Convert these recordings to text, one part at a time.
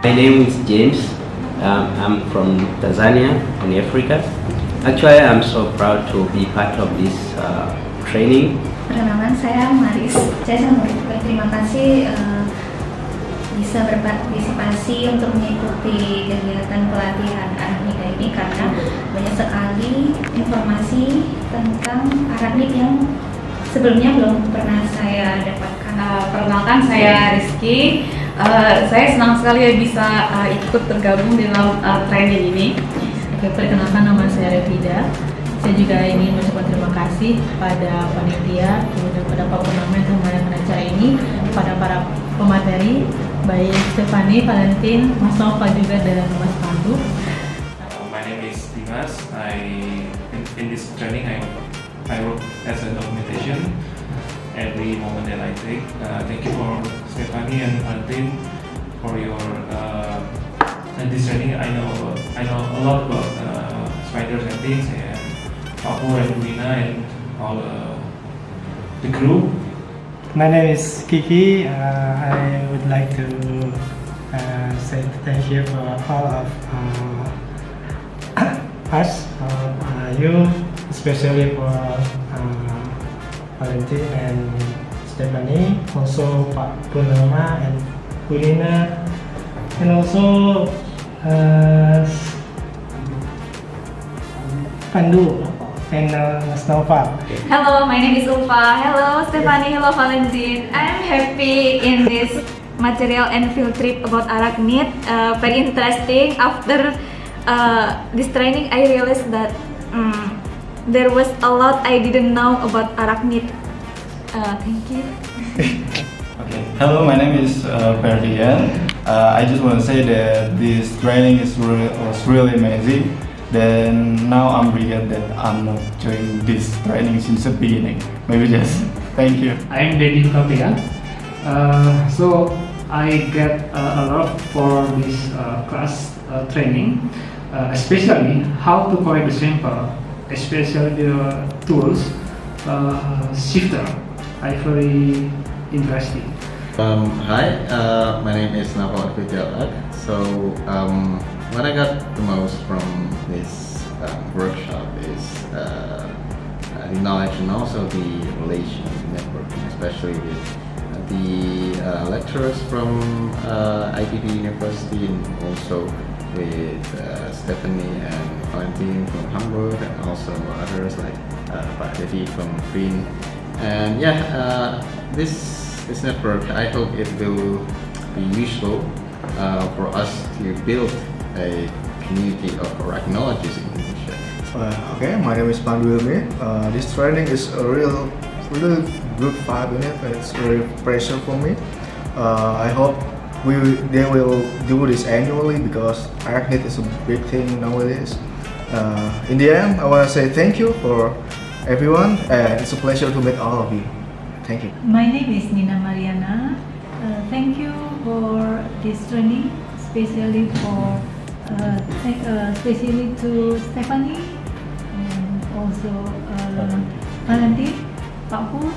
My name is James. I'm from Tanzania in Africa. Actually, I'm so proud to be part of this training. Perkenalan, saya Maris. Saya sangat berterima kasih bisa berpartisipasi untuk mengikuti kegiatan pelatihan Arachnid ini karena banyak sekali informasi tentang Arachnid yang sebelumnya belum pernah saya dapatkan. Perkenalkan, saya Rizky. Saya senang sekali ya bisa ikut tergabung dalam training ini. Perkenalkan, nama saya Revida. Saya juga ingin mengucapkan terima kasih pada panitia, kemudian pada Pak Purnama yang telah mengadakan acara ini, pada para pemateri, baik Stephanie, Valentin, Mas Nova juga dan Mas Pandu. My name is Dimas. In this training I work as a documentation every moment that I take. Thank you for Stephanie and Valentin for your in this training. I know a lot about spiders and things, and Papu and Wina and all the crew. My name is Kiki. I would like to say thank you for all of us, you, especially for Valentin and Stephanie, also Pak Purnama and Kulina, and also Pandu and Mas Nova. Hello, my name is Ulfa. Hello, Stephanie. Hello, Valentin. I'm happy in this material and field trip about Arachnid. Very interesting. After this training, I realized that there was a lot I didn't know about Arachnid. Thank you. Okay. Hello, my name is Ferdian. I just want to say that this training was really amazing. Then now I'm regret that I'm not doing this training since the beginning. Maybe just thank you. I am Dedi Kapia. So I get a lot for this class training, especially how to correct the sample, especially the tools, shifter. I very interesting. Hi, my name is Naval Kujalat. So what I got the most from this workshop is the knowledge and also the relation networking, especially with the lecturers from IPB University and also with Stephanie and Valentin from Hamburg and also others like Pak Devi from Green. And yeah, this network, I hope it will be useful for us to build a community of arachnologists in Indonesia. Okay, my name is Pandu. This training is a really good vibe in it. It's really pressure for me. I hope they will do this annually because Arachnid is a big thing nowadays. In the end, I want to say thank you for everyone, and it's a pleasure to meet all of you. Thank you. My name is Nina Mariana. Thank you for this training, especially to Stephanie and also Valentin, Papu,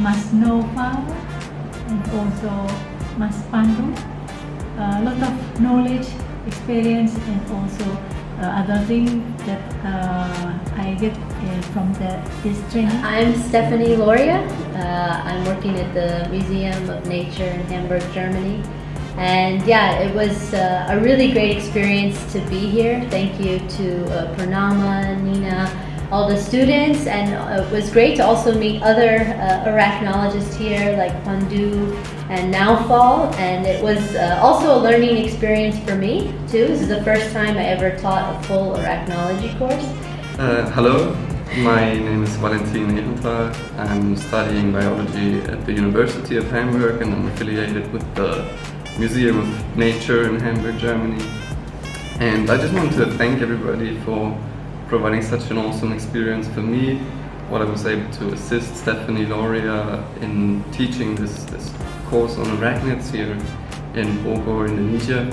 Mas Nova, and also Mas Pandu. A lot of knowledge, experience, and also other things that I get from this training. I'm Stephanie Loria. I'm working at the Museum of Nature in Hamburg, Germany. And yeah, it was a really great experience to be here. Thank you to Purnama, Nina, all the students, and it was great to also meet other arachnologists here like Pandu and Naufal, and it was also a learning experience for me too. This is the first time I ever taught a full arachnology course. Hello, my name is Valentin Ehrenthal. I'm studying biology at the University of Hamburg and I'm affiliated with the Museum of Nature in Hamburg, Germany. And I just want to thank everybody for providing such an awesome experience for me. What I was able to assist Stephanie Loria in teaching this course on arachnids here in Bogor, Indonesia.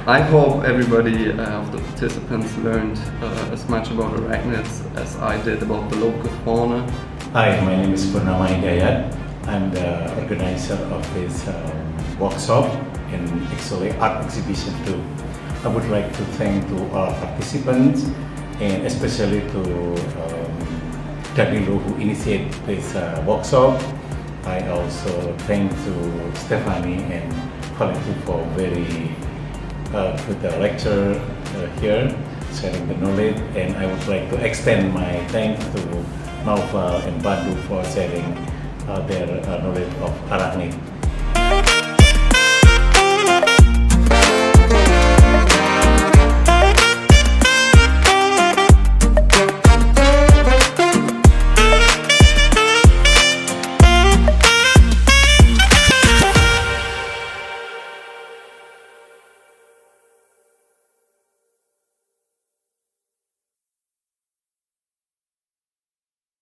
I hope everybody of the participants learned as much about arachnids as I did about the local fauna. Hi, my name is Purnama Hidayat. I'm the organizer of this workshop and actually art exhibition too. I would like to thank to all participants and especially to Danilu who initiated this workshop. I also thank to Stephanie and collective for very good lecture here, sharing the knowledge, and I would like to extend my thanks to Naufal and Bandu for sharing their knowledge of Arachnid.